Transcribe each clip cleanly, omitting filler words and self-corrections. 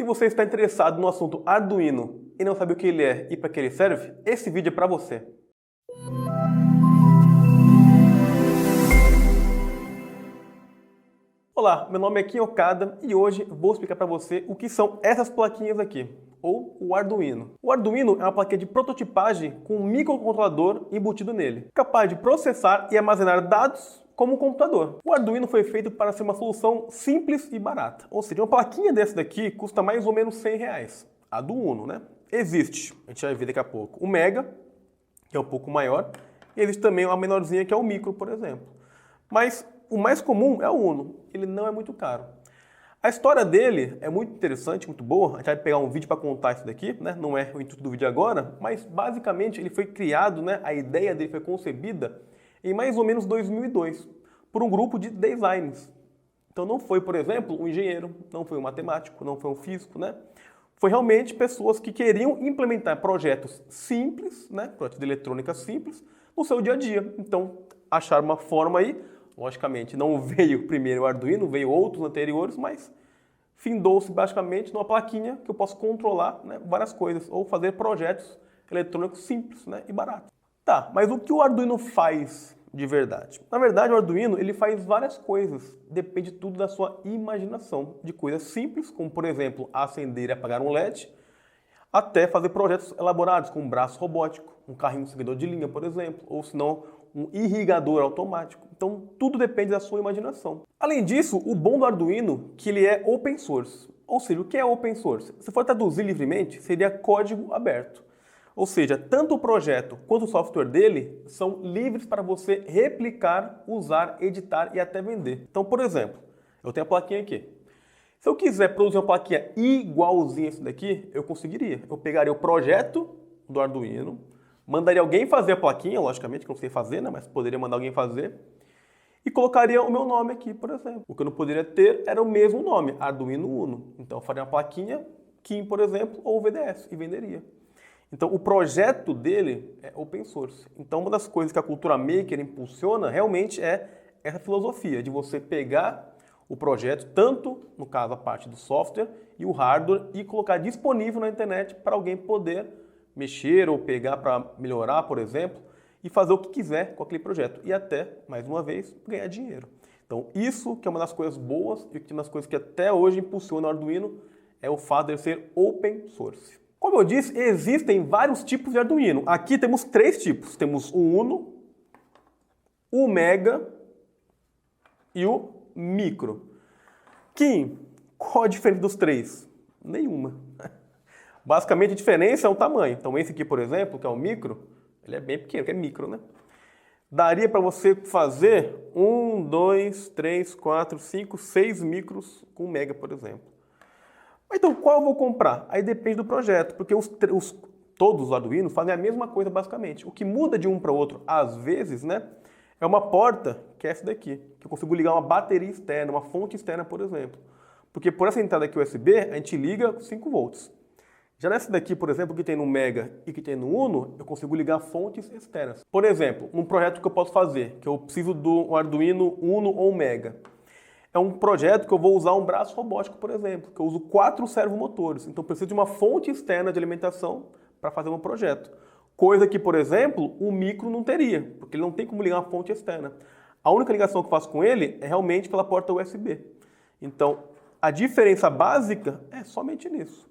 Se você está interessado no assunto Arduino e não sabe o que ele é e para que ele serve, esse vídeo é para você. Olá, meu nome é Kim Okada e hoje vou explicar para você o que são essas plaquinhas aqui, ou o Arduino. O Arduino é uma plaquinha de prototipagem com um microcontrolador embutido nele, capaz de processar e armazenar dados como um computador. O Arduino foi feito para ser uma solução simples e barata, ou seja, uma plaquinha dessa daqui custa mais ou menos R$100, a do Uno, né? Existe, a gente vai ver daqui a pouco, o Mega, que é um pouco maior, e existe também uma menorzinha que é o Micro, por exemplo. Mas o mais comum é o Uno, ele não é muito caro. A história dele é muito interessante, muito boa, a gente vai pegar um vídeo para contar isso daqui, né? Não é o intuito do vídeo agora, mas basicamente ele foi criado, né? A ideia dele foi concebida em mais ou menos 2002, por um grupo de designers. Então não foi, por exemplo, um engenheiro, não foi um matemático, não foi um físico, né? Foi realmente pessoas que queriam implementar projetos simples, né? Projetos de eletrônica simples, no seu dia a dia. Então acharam uma forma aí, logicamente não veio primeiro o Arduino, veio outros anteriores, mas findou-se basicamente numa plaquinha que eu posso controlar, né, várias coisas, ou fazer projetos eletrônicos simples, né, e baratos. Tá, mas o que o Arduino faz de verdade? Na verdade, o Arduino ele faz várias coisas, depende tudo da sua imaginação, de coisas simples, como por exemplo, acender e apagar um LED, até fazer projetos elaborados, como um braço robótico, um carrinho seguidor de linha, por exemplo, ou se não, um irrigador automático. Então, tudo depende da sua imaginação. Além disso, o bom do Arduino é que ele é open source. Ou seja, o que é open source? Se for traduzir livremente, seria código aberto. Ou seja, tanto o projeto quanto o software dele são livres para você replicar, usar, editar e até vender. Então, por exemplo, eu tenho a plaquinha aqui. Se eu quiser produzir uma plaquinha igualzinha a essa daqui, eu conseguiria. Eu pegaria o projeto do Arduino, mandaria alguém fazer a plaquinha, logicamente, que eu não sei fazer, né? Mas poderia mandar alguém fazer, e colocaria o meu nome aqui, por exemplo. O que eu não poderia ter era o mesmo nome, Arduino Uno. Então eu faria uma plaquinha, Kim, por exemplo, ou VDS, e venderia. Então o projeto dele é open source. Então uma das coisas que a cultura maker impulsiona realmente é essa filosofia de você pegar o projeto, tanto, no caso, a parte do software e o hardware, e colocar disponível na internet para alguém poder mexer ou pegar para melhorar, por exemplo, e fazer o que quiser com aquele projeto. E até, mais uma vez, ganhar dinheiro. Então, isso que é uma das coisas boas e uma das coisas que até hoje impulsiona o Arduino é o fato de ele ser open source. Como eu disse, existem vários tipos de Arduino. Aqui temos 3 tipos. Temos o Uno, o Mega e o Micro. Kim, qual a diferença dos 3? Nenhuma. Basicamente a diferença é o tamanho. Então esse aqui, por exemplo, que é o Micro, ele é bem pequeno, que é micro, né? Daria para você fazer 1, 2, 3, 4, 5, 6 micros com o Mega, por exemplo. Então qual eu vou comprar? Aí depende do projeto, porque todos os Arduino fazem a mesma coisa basicamente. O que muda de um para o outro, às vezes, né? É uma porta, que é essa daqui, que eu consigo ligar uma bateria externa, uma fonte externa, por exemplo. Porque por essa entrada aqui USB, a gente liga 5 volts. Já nessa daqui, por exemplo, que tem no Mega e que tem no Uno, eu consigo ligar fontes externas. Por exemplo, um projeto que eu posso fazer, que eu preciso do Arduino Uno ou Mega. É um projeto que eu vou usar um braço robótico, por exemplo, que eu uso 4 servomotores. Então eu preciso de uma fonte externa de alimentação para fazer um projeto. Coisa que, por exemplo, o Micro não teria, porque ele não tem como ligar uma fonte externa. A única ligação que eu faço com ele é realmente pela porta USB. Então, a diferença básica é somente nisso.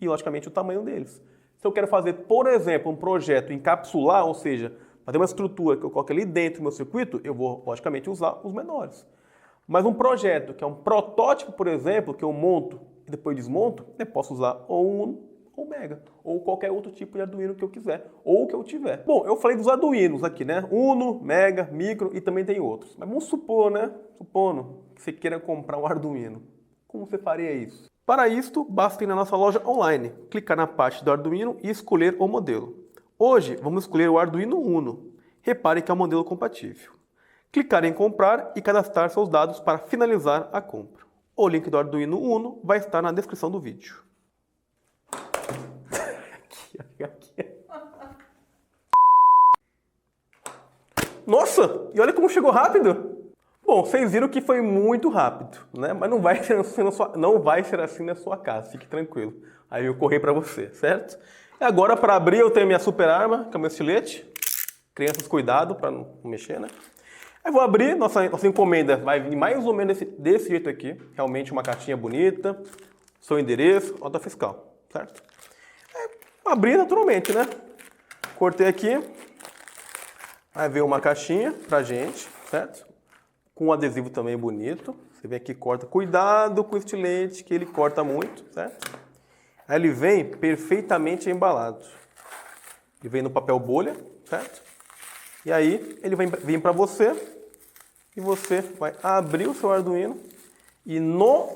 E, logicamente, o tamanho deles. Se eu quero fazer, por exemplo, um projeto encapsular, ou seja, fazer uma estrutura que eu coloque ali dentro do meu circuito, eu vou, logicamente, usar os menores. Mas um projeto que é um protótipo, por exemplo, que eu monto e depois desmonto, eu posso usar ou um Uno ou Mega, ou qualquer outro tipo de Arduino que eu quiser, ou que eu tiver. Bom, eu falei dos Arduinos aqui, né? Uno, Mega, Micro e também tem outros. Mas vamos supor, né? Supondo que você queira comprar um Arduino. Como você faria isso? Para isto, basta ir na nossa loja online, clicar na parte do Arduino e escolher o modelo. Hoje, vamos escolher o Arduino Uno. Repare que é um modelo compatível. Clicar em comprar e cadastrar seus dados para finalizar a compra. O link do Arduino Uno vai estar na descrição do vídeo. Nossa, e olha como chegou rápido! Bom, vocês viram que foi muito rápido, né? Mas não vai ser assim na sua casa, fique tranquilo. Aí eu corri para você, certo? E agora para abrir eu tenho minha super arma, que é o meu estilete. Crianças, cuidado para não mexer, né? Aí vou abrir, nossa encomenda vai vir mais ou menos desse jeito aqui. Realmente uma caixinha bonita, seu endereço, nota fiscal, certo? Abri naturalmente, né? Cortei aqui. Aí veio uma caixinha pra gente, certo? Com um adesivo também bonito. Você vem aqui e corta. Cuidado com o estilete, que ele corta muito, certo? Aí ele vem perfeitamente embalado. Ele vem no papel bolha, certo? E aí ele vai vir para você e você vai abrir o seu Arduino e no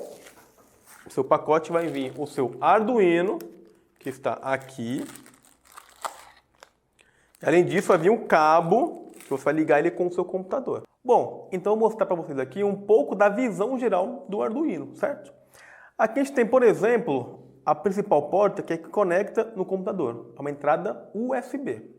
seu pacote vai vir o seu Arduino, que está aqui. Além disso, vai vir um cabo que você vai ligar ele com o seu computador. Bom, então eu vou mostrar para vocês aqui um pouco da visão geral do Arduino, certo? Aqui a gente tem, por exemplo, a principal porta que é que conecta no computador. É uma entrada USB.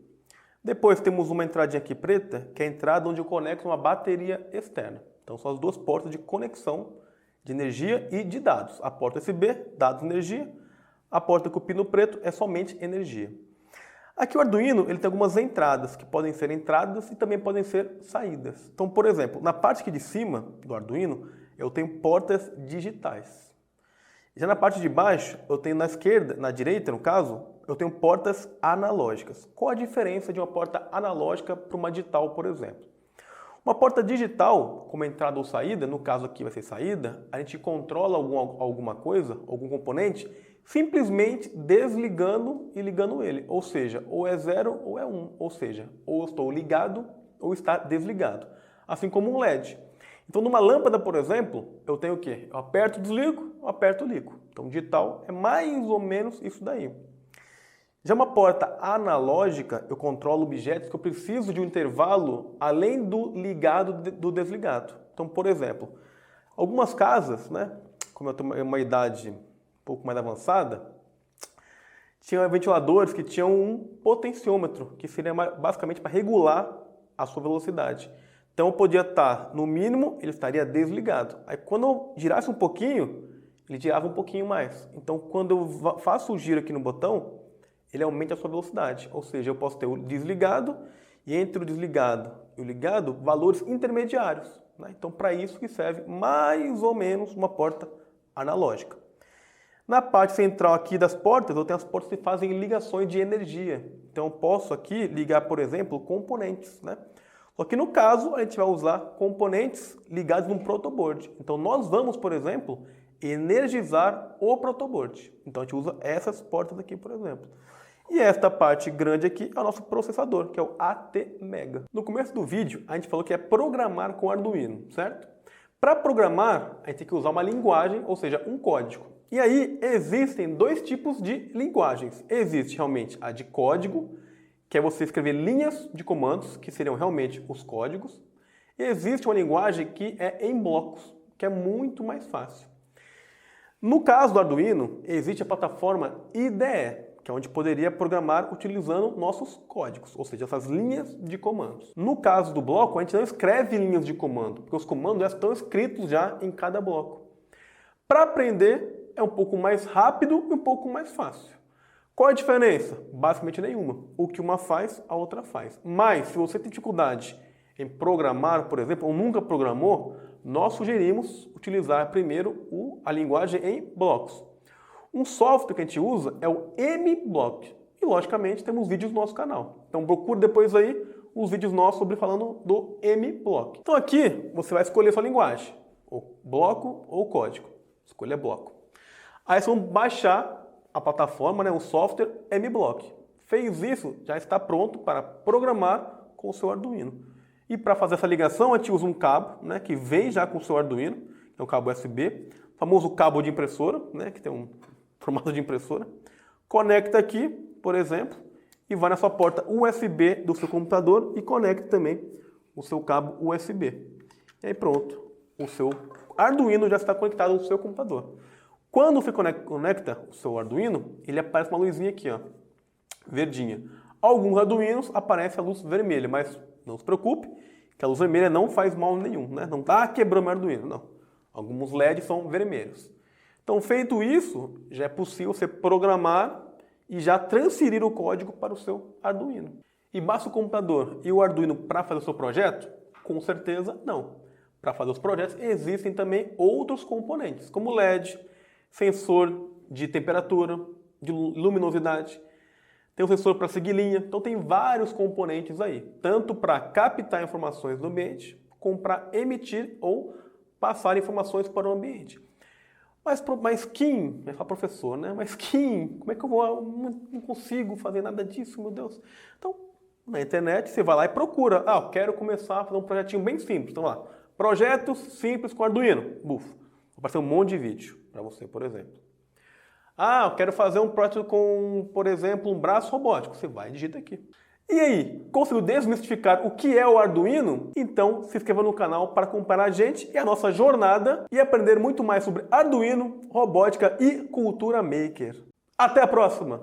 Depois temos uma entradinha aqui preta, que é a entrada onde eu conecto uma bateria externa. Então são as duas portas de conexão de energia e de dados. A porta USB, dados e energia. A porta com o pino preto é somente energia. Aqui o Arduino ele tem algumas entradas, que podem ser entradas e também podem ser saídas. Então, por exemplo, na parte aqui de cima do Arduino, eu tenho portas digitais. Já na parte de baixo, eu tenho na esquerda, na direita no caso, eu tenho portas analógicas. Qual a diferença de uma porta analógica para uma digital, por exemplo? Uma porta digital, como entrada ou saída, no caso aqui vai ser saída, a gente controla alguma coisa, algum componente, simplesmente desligando e ligando ele. Ou seja, ou é 0 ou é 1. Ou seja, ou eu estou ligado ou está desligado. Assim como um LED. Então, numa lâmpada, por exemplo, eu tenho o quê? Eu aperto, desligo, eu aperto, ligo. Então, digital é mais ou menos isso daí. Já uma porta analógica, eu controlo objetos que eu preciso de um intervalo além do ligado do desligado. Então, por exemplo, algumas casas, né, como eu tenho uma idade um pouco mais avançada, tinham ventiladores que tinham um potenciômetro, que seria basicamente para regular a sua velocidade. Então eu podia estar, no mínimo, ele estaria desligado. Aí quando eu girasse um pouquinho, ele girava um pouquinho mais. Então quando eu faço o giro aqui no botão, ele aumenta a sua velocidade. Ou seja, eu posso ter o desligado e entre o desligado e o ligado, valores intermediários, né? Então para isso que serve mais ou menos uma porta analógica. Na parte central aqui das portas, eu tenho as portas que fazem ligações de energia. Então eu posso aqui ligar, por exemplo, componentes, né? Só que no caso, a gente vai usar componentes ligados num protoboard. Então nós vamos, por exemplo, energizar o protoboard. Então a gente usa essas portas aqui, por exemplo. E esta parte grande aqui é o nosso processador, que é o ATmega. No começo do vídeo, a gente falou que é programar com Arduino, certo? Para programar, a gente tem que usar uma linguagem, ou seja, um código. E aí existem dois tipos de linguagens. Existe realmente a de código, que é você escrever linhas de comandos, que seriam realmente os códigos. E existe uma linguagem que é em blocos, que é muito mais fácil. No caso do Arduino, existe a plataforma IDE, que é onde poderia programar utilizando nossos códigos, ou seja, essas linhas de comandos. No caso do bloco, a gente não escreve linhas de comando, porque os comandos já estão escritos já em cada bloco. Para aprender, é um pouco mais rápido e um pouco mais fácil. Qual a diferença? Basicamente nenhuma. O que uma faz, a outra faz. Mas, se você tem dificuldade em programar, por exemplo, ou nunca programou, nós sugerimos utilizar primeiro a linguagem em blocos. Um software que a gente usa é o MBlock. E, logicamente, temos vídeos no nosso canal. Então, procure depois aí os vídeos nossos sobre falando do MBlock. Então, aqui, você vai escolher sua linguagem. Ou bloco ou código. Escolha bloco. Aí, vocês vão baixar a plataforma, né, o software MBlock. Fez isso, já está pronto para programar com o seu Arduino. E para fazer essa ligação, a gente usa um cabo, né, que vem já com o seu Arduino, que é um cabo USB, o famoso cabo de impressora, né, que tem um formato de impressora. Conecta aqui, por exemplo, e vai na sua porta USB do seu computador e conecta também o seu cabo USB. E aí pronto, o seu Arduino já está conectado ao seu computador. Quando você conecta o seu Arduino, ele aparece uma luzinha aqui, ó, verdinha. Alguns Arduinos aparece a luz vermelha, mas não se preocupe, que a luz vermelha não faz mal nenhum, né? Não está quebrando o Arduino, não. Alguns LEDs são vermelhos. Então, feito isso, já é possível você programar e já transferir o código para o seu Arduino. E basta o computador e o Arduino para fazer o seu projeto? Com certeza não. Para fazer os projetos existem também outros componentes, como LED, sensor de temperatura, de luminosidade, tem um sensor para seguir linha, então tem vários componentes aí, tanto para captar informações do ambiente, como para emitir ou passar informações para o ambiente. Mas Kim, vai falar professor, né? Mas Kim, como é que eu vou? Não consigo fazer nada disso, meu Deus. Então, na internet, você vai lá e procura. Ah, eu quero começar a fazer um projetinho bem simples. Então lá, projetos simples com Arduino. Buf, vai aparecer um monte de vídeo para você, por exemplo. Ah, eu quero fazer um projeto com, por exemplo, um braço robótico. Você vai e digita aqui. E aí, conseguiu desmistificar o que é o Arduino? Então se inscreva no canal para acompanhar a gente e a nossa jornada e aprender muito mais sobre Arduino, robótica e cultura maker. Até a próxima!